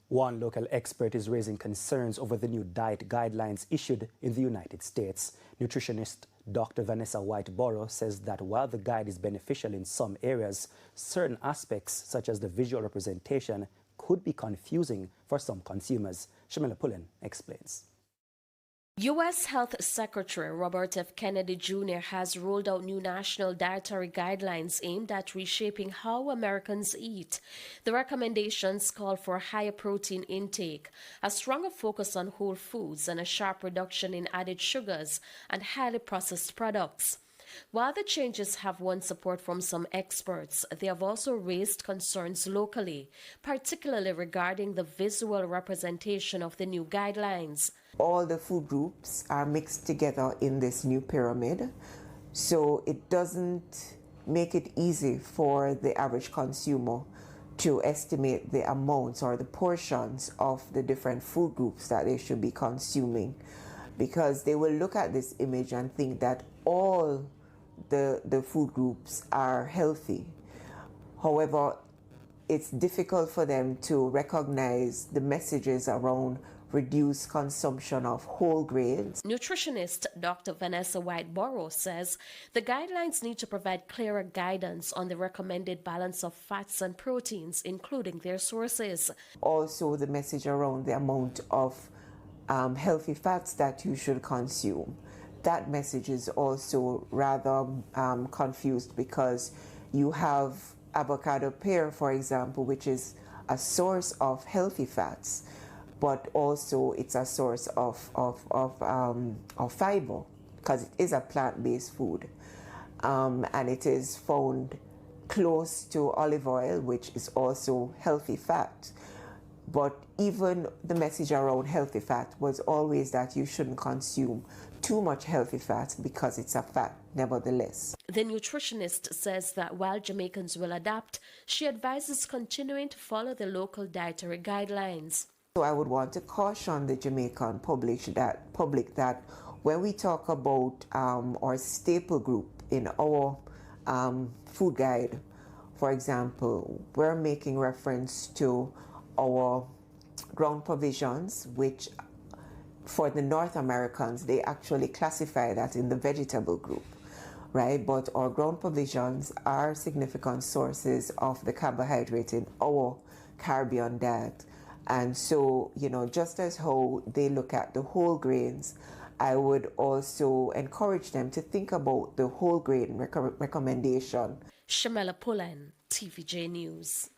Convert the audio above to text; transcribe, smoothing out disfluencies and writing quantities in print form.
One local expert is raising concerns over the new diet guidelines issued in the United States. Nutritionist Dr. Vanessa Whiteborough says that while the guide is beneficial in some areas, certain aspects, such as the visual representation, could be confusing for some consumers. Shamila Pullen explains. U.S. Health Secretary Robert F. Kennedy Jr. has rolled out new national dietary guidelines aimed at reshaping how Americans eat. The recommendations call for a higher protein intake, a stronger focus on whole foods, and a sharp reduction in added sugars and highly processed products. While the changes have won support from some experts, they have also raised concerns locally, particularly regarding the visual representation of the new guidelines. All the food groups are mixed together in this new pyramid, so it doesn't make it easy for the average consumer to estimate the amounts or the portions of the different food groups that they should be consuming, because they will look at this image and think that all the food groups are healthy. However, it's difficult for them to recognize the messages around reduced consumption of whole grains. Nutritionist Dr. Vanessa Whiteborough says the guidelines need to provide clearer guidance on the recommended balance of fats and proteins, including their sources. Also, the message around the amount of healthy fats that you should consume. That message is also rather confused, because you have avocado pear, for example, which is a source of healthy fats, but also it's a source of fiber, because it is a plant-based food, and it is found close to olive oil, which is also healthy fat. But even the message around healthy fat was always that you shouldn't consume too much healthy fat because it's a fat, nevertheless. The nutritionist says that while Jamaicans will adapt, she advises continuing to follow the local dietary guidelines. So I would want to caution the Jamaican public that when we talk about our staple group in our food guide, for example, we're making reference to our ground provisions, which for the North Americans, they actually classify that in the vegetable group, right? But our ground provisions are significant sources of the carbohydrate in our Caribbean diet. And so, just as how they look at the whole grains, I would also encourage them to think about the whole grain recommendation. Shamila Pullen, TVJ News.